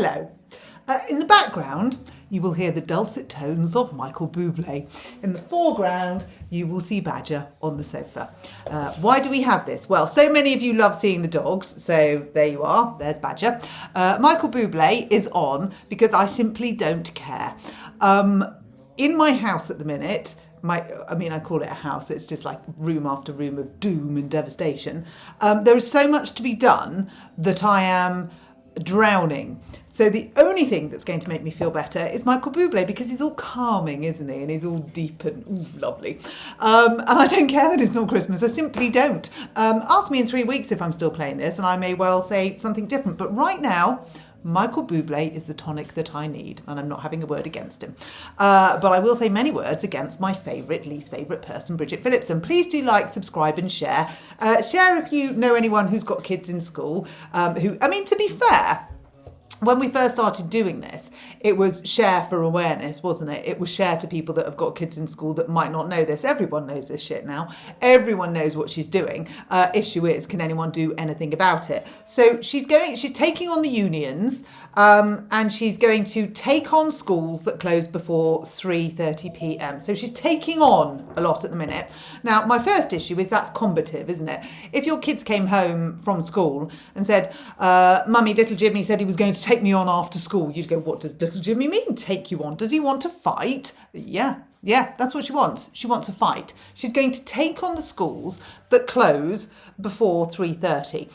Hello. In the background, you will hear the dulcet tones of Michael Bublé. In the foreground, you will see Badger on the sofa. Why do we have this? Well, so many of you love seeing the dogs, so there you are, there's Badger. Michael Bublé is on because I simply don't care. In my house at the minute, I call it a house, it's just like room after room of doom and devastation. There is so much to be done that I am drowning. So the only thing that's going to make me feel better is Michael Bublé, because he's all calming, isn't he? And he's all deep and lovely. And I don't care that it's not Christmas. I simply don't. Ask me in 3 weeks if I'm still playing this and I may well say something different. But right now, Michael Bublé is the tonic that I need, and I'm not having a word against him. But I will say many words against my least favourite person, Bridget Phillipson. Please do like, subscribe and share. Share if you know anyone who's got kids in school. To be fair, when we first started doing this, it was share for awareness, wasn't it? It was share to people that have got kids in school that might not know this. Everyone knows this shit now. Everyone knows what she's doing. Issue is, can anyone do anything about it? So she's taking on the unions, and she's going to take on schools that close before 3:30 p.m. So she's taking on a lot at the minute. Now, my first issue is that's combative, isn't it? If your kids came home from school and said, Mummy, little Jimmy said he was going to take me on after school, you'd go, what does little Jimmy mean, take you on? Does he want to fight? Yeah, that's what she wants. She wants a fight. She's going to take on the schools that close before 3:30.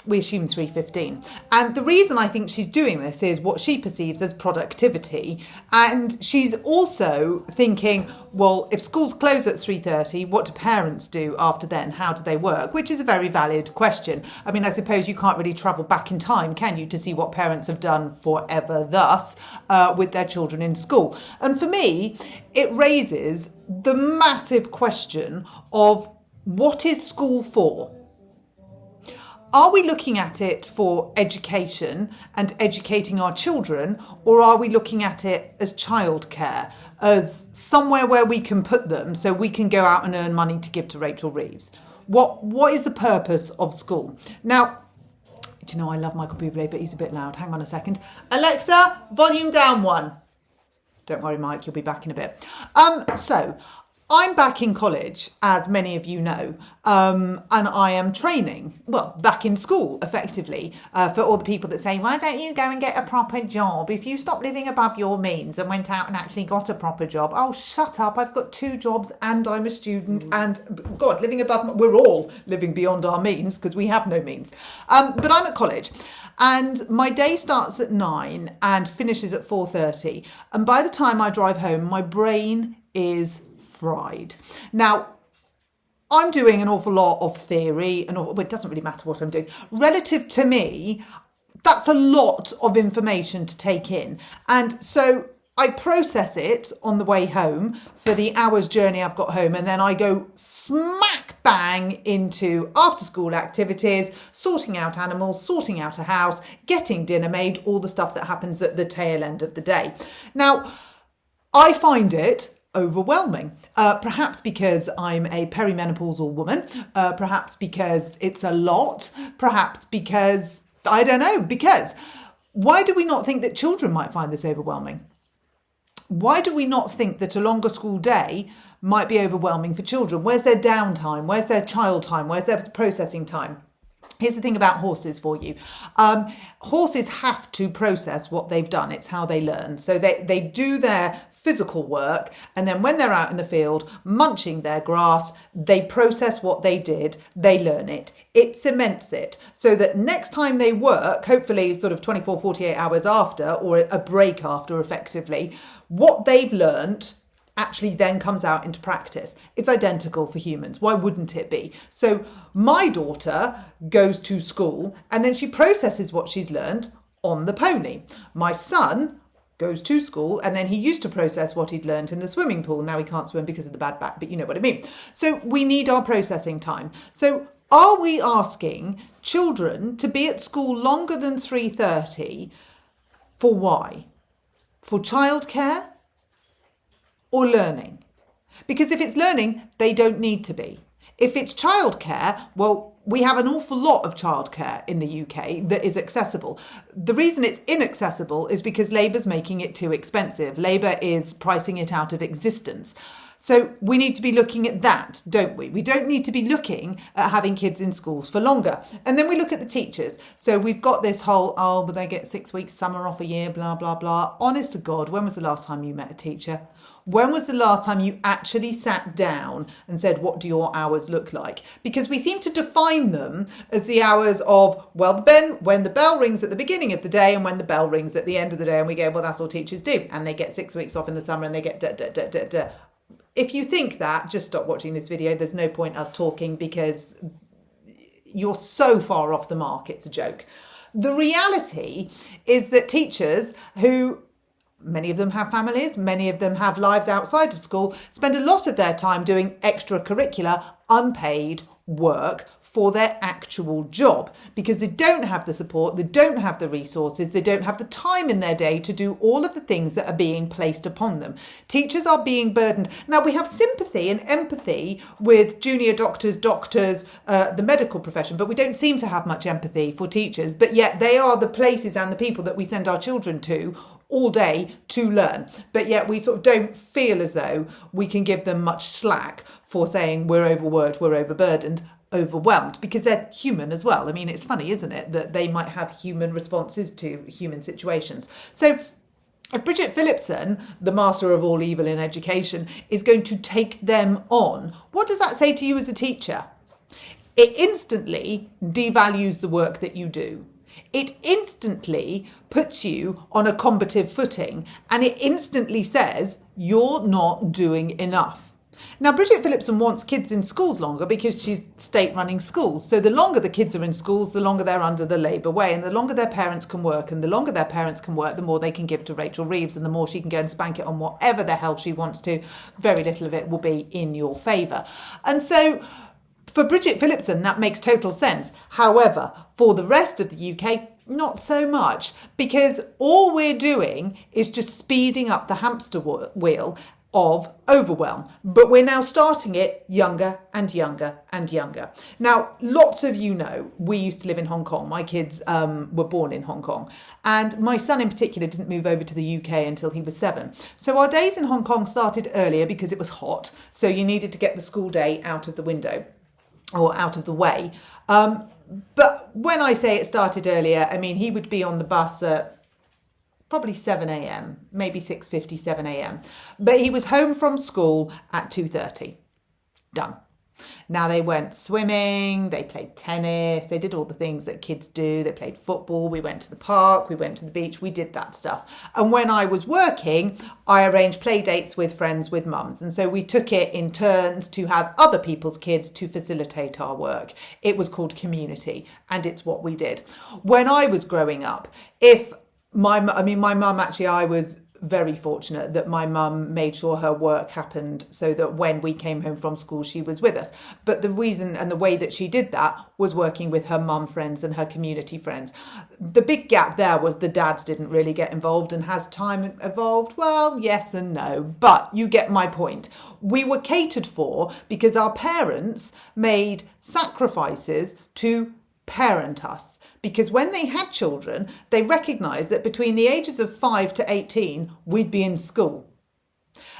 We assume 3:15. And the reason I think she's doing this is what she perceives as productivity. And she's also thinking, well, if schools close at 3:30, what do parents do after then? How do they work? Which is a very valid question. I mean, I suppose you can't really travel back in time, can you, to see what parents have done forever thus with their children in school. And for me, it raises the massive question of what is school for? Are we looking at it for education and educating our children, or are we looking at it as childcare, as somewhere where we can put them so we can go out and earn money to give to Rachel Reeves? What is the purpose of school? Now, do you know, I love Michael Bublé, but he's a bit loud. Hang on a second. Alexa, volume down 1. Don't worry, Mike, you'll be back in a bit. So I'm back in college, as many of you know, and I am training, back in school, effectively, for all the people that say, why don't you go and get a proper job? If you stop living above your means and went out and actually got a proper job. Oh, shut up. I've got 2 jobs and I'm a student and, God, we're all living beyond our means because we have no means. But I'm at college and my day starts at 9 and finishes at 4:30. And by the time I drive home, my brain is fried. Now, I'm doing an awful lot of theory, and it doesn't really matter what I'm doing. Relative to me, that's a lot of information to take in. And so I process it on the way home for the hour's journey I've got home, and then I go smack bang into after school activities, sorting out animals, sorting out a house, getting dinner made, all the stuff that happens at the tail end of the day. Now, I find it overwhelming, perhaps because I'm a perimenopausal woman, perhaps because it's a lot, perhaps because, I don't know, because why do we not think that children might find this overwhelming? Why do we not think that a longer school day might be overwhelming for children? Where's their downtime? Where's their child time? Where's their processing time? Here's the thing about horses for you. Horses have to process what they've done. It's how they learn. So they do their physical work, and then when they're out in the field munching their grass, they process what they did, they learn it. It cements it so that next time they work, hopefully sort of 24, 48 hours after, or a break after effectively, what they've learnt actually then comes out into practice. It's identical for humans. Why wouldn't it be? So my daughter goes to school and then she processes what she's learned on the pony. My son goes to school and then he used to process what he'd learned in the swimming pool. Now he can't swim because of the bad back, but you know what I mean. So we need our processing time. So are we asking children to be at school longer than 3:30 for why? For childcare? Or learning? Because if it's learning, they don't need to be. If it's childcare, well, we have an awful lot of childcare in the UK that is accessible. The reason it's inaccessible is because Labour's making it too expensive. Labour is pricing it out of existence. So we need to be looking at that, don't we? We don't need to be looking at having kids in schools for longer. And then we look at the teachers. So we've got this whole, but they get 6 weeks summer off a year, blah, blah, blah. Honest to God, when was the last time you met a teacher? When was the last time you actually sat down and said, what do your hours look like? Because we seem to define them as the hours of, when the bell rings at the beginning of the day and when the bell rings at the end of the day. And we go, well, that's all teachers do. And they get 6 weeks off in the summer and they get If you think that, just stop watching this video. There's no point us talking because you're so far off the mark. It's a joke. The reality is that teachers who, many of them have families, many of them have lives outside of school, spend a lot of their time doing extracurricular, unpaid work for their actual job because they don't have the support, they don't have the resources, they don't have the time in their day to do all of the things that are being placed upon them. Teachers are being burdened. Now, we have sympathy and empathy with junior doctors, the medical profession, but we don't seem to have much empathy for teachers, but yet they are the places and the people that we send our children to all day to learn. But yet we sort of don't feel as though we can give them much slack for saying we're overworked, we're overburdened, overwhelmed, because they're human as well. I mean, it's funny, isn't it, that they might have human responses to human situations. So if Bridget Phillipson, the master of all evil in education, is going to take them on, what does that say to you as a teacher? It instantly devalues the work that you do. It instantly puts you on a combative footing and it instantly says you're not doing enough. Now, Bridget Phillipson wants kids in schools longer because she's state-running schools. So the longer the kids are in schools, the longer they're under the Labour way and the longer their parents can work. And the longer their parents can work, the more they can give to Rachel Reeves and the more she can go and spank it on whatever the hell she wants to. Very little of it will be in your favour. And so for Bridget Phillipson, that makes total sense. However, for the rest of the UK, not so much, because all we're doing is just speeding up the hamster wheel of overwhelm. But we're now starting it younger and younger and younger. Now, lots of you know, we used to live in Hong Kong. My kids were born in Hong Kong. And my son in particular didn't move over to the UK until he was 7. So our days in Hong Kong started earlier because it was hot. So you needed to get the school day out of the window or out of the way. But when I say it started earlier, I mean, he would be on the bus at probably 7 a.m, maybe 6:50, 7 a.m. But he was home from school at 2:30. Done. Now they went swimming, they played tennis, they did all the things that kids do. They played football, we went to the park, we went to the beach, we did that stuff. And when I was working, I arranged play dates with friends, with mums. And so we took it in turns to have other people's kids to facilitate our work. It was called community and it's what we did. When I was growing up, my mum, actually, I was very fortunate that my mum made sure her work happened so that when we came home from school, she was with us. But the reason and the way that she did that was working with her mum friends and her community friends. The big gap there was the dads didn't really get involved. And has time evolved? Well, yes and no, but you get my point. We were catered for because our parents made sacrifices to parent us, because when they had children, they recognised that between the ages of 5 to 18, we'd be in school.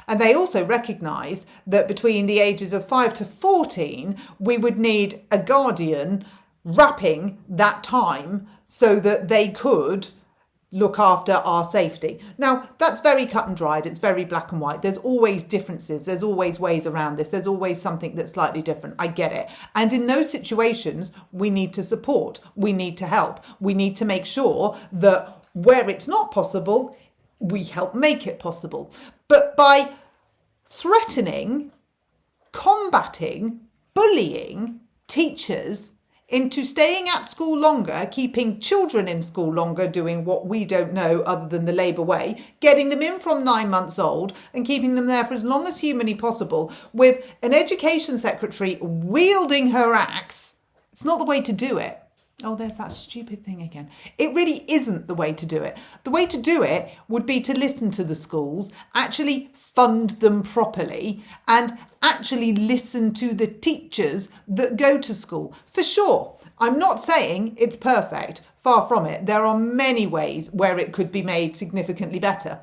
And they also recognised that between the ages of 5 to 14, we would need a guardian wrapping that time so that they could look after our safety. Now, that's very cut and dried. It's very black and white. There's always differences. There's always ways around this. There's always something that's slightly different. I get it. And in those situations, we need to support. We need to help. We need to make sure that where it's not possible, we help make it possible. But by threatening, combating, bullying teachers into staying at school longer, keeping children in school longer, doing what we don't know other than the Labour way, getting them in from 9 months old and keeping them there for as long as humanly possible, with an education secretary wielding her axe, it's not the way to do it. Oh, there's that stupid thing again. It really isn't the way to do it. The way to do it would be to listen to the schools, actually fund them properly, and actually listen to the teachers that go to school. For sure, I'm not saying it's perfect. Far from it. There are many ways where it could be made significantly better.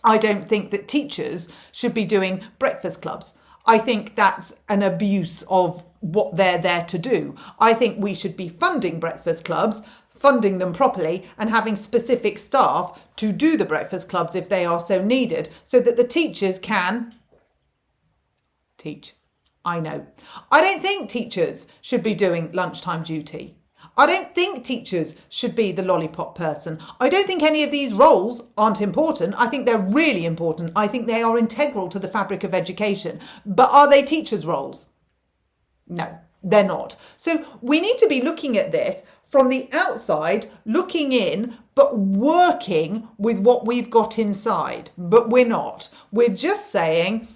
I don't think that teachers should be doing breakfast clubs. I think that's an abuse of what they're there to do. I think we should be funding breakfast clubs, funding them properly, and having specific staff to do the breakfast clubs if they are so needed, so that the teachers can teach. I know. I don't think teachers should be doing lunchtime duty. I don't think teachers should be the lollipop person. I don't think any of these roles aren't important. I think they're really important. I think they are integral to the fabric of education. But are they teachers' roles? No, they're not. So we need to be looking at this from the outside, looking in, but working with what we've got inside. But we're not. We're just saying,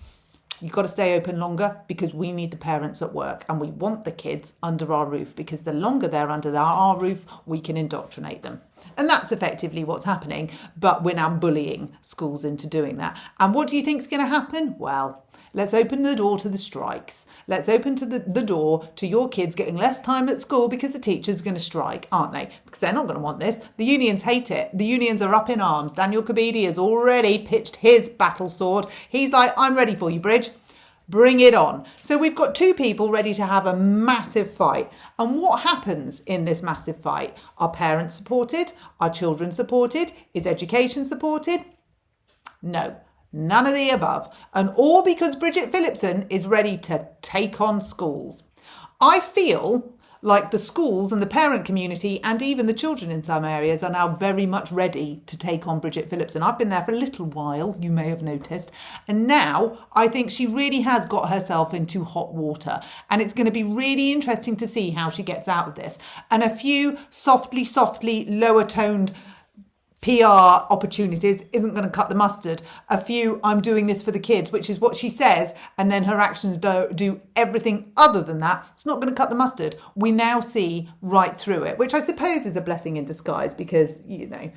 you've got to stay open longer because we need the parents at work and we want the kids under our roof, because the longer they're under our roof, we can indoctrinate them. And that's effectively what's happening. But we're now bullying schools into doing that. And what do you think is going to happen? Well, let's open the door to the strikes. Let's open to the door to your kids getting less time at school because the teachers are going to strike, aren't they? Because they're not going to want this. The unions hate it. The unions are up in arms. Daniel Kabidi has already pitched his battle sword. He's like, I'm ready for you, Bridge. Bring it on. So we've got two people ready to have a massive fight. And what happens in this massive fight? Are parents supported? Are children supported? Is education supported? No. None of the above. And all because Bridget Phillipson is ready to take on schools. I feel like the schools and the parent community and even the children in some areas are now very much ready to take on Bridget Phillipson. I've been there for a little while, you may have noticed. And now I think she really has got herself into hot water. And it's going to be really interesting to see how she gets out of this. And a few softly, lower toned PR opportunities isn't going to cut the mustard. A few, I'm doing this for the kids, which is what she says, and then her actions do everything other than that. It's not going to cut the mustard. We now see right through it, which I suppose is a blessing in disguise because, you know,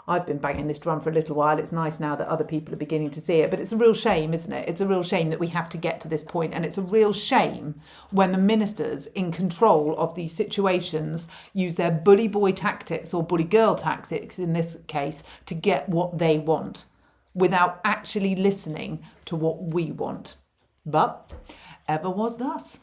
I've been banging this drum for a little while. It's nice now that other people are beginning to see it, but it's a real shame, isn't it? It's a real shame that we have to get to this point, and it's a real shame when the ministers in control of these situations use their bully boy tactics or bully girl tactics in this case to get what they want without actually listening to what we want. But ever was thus.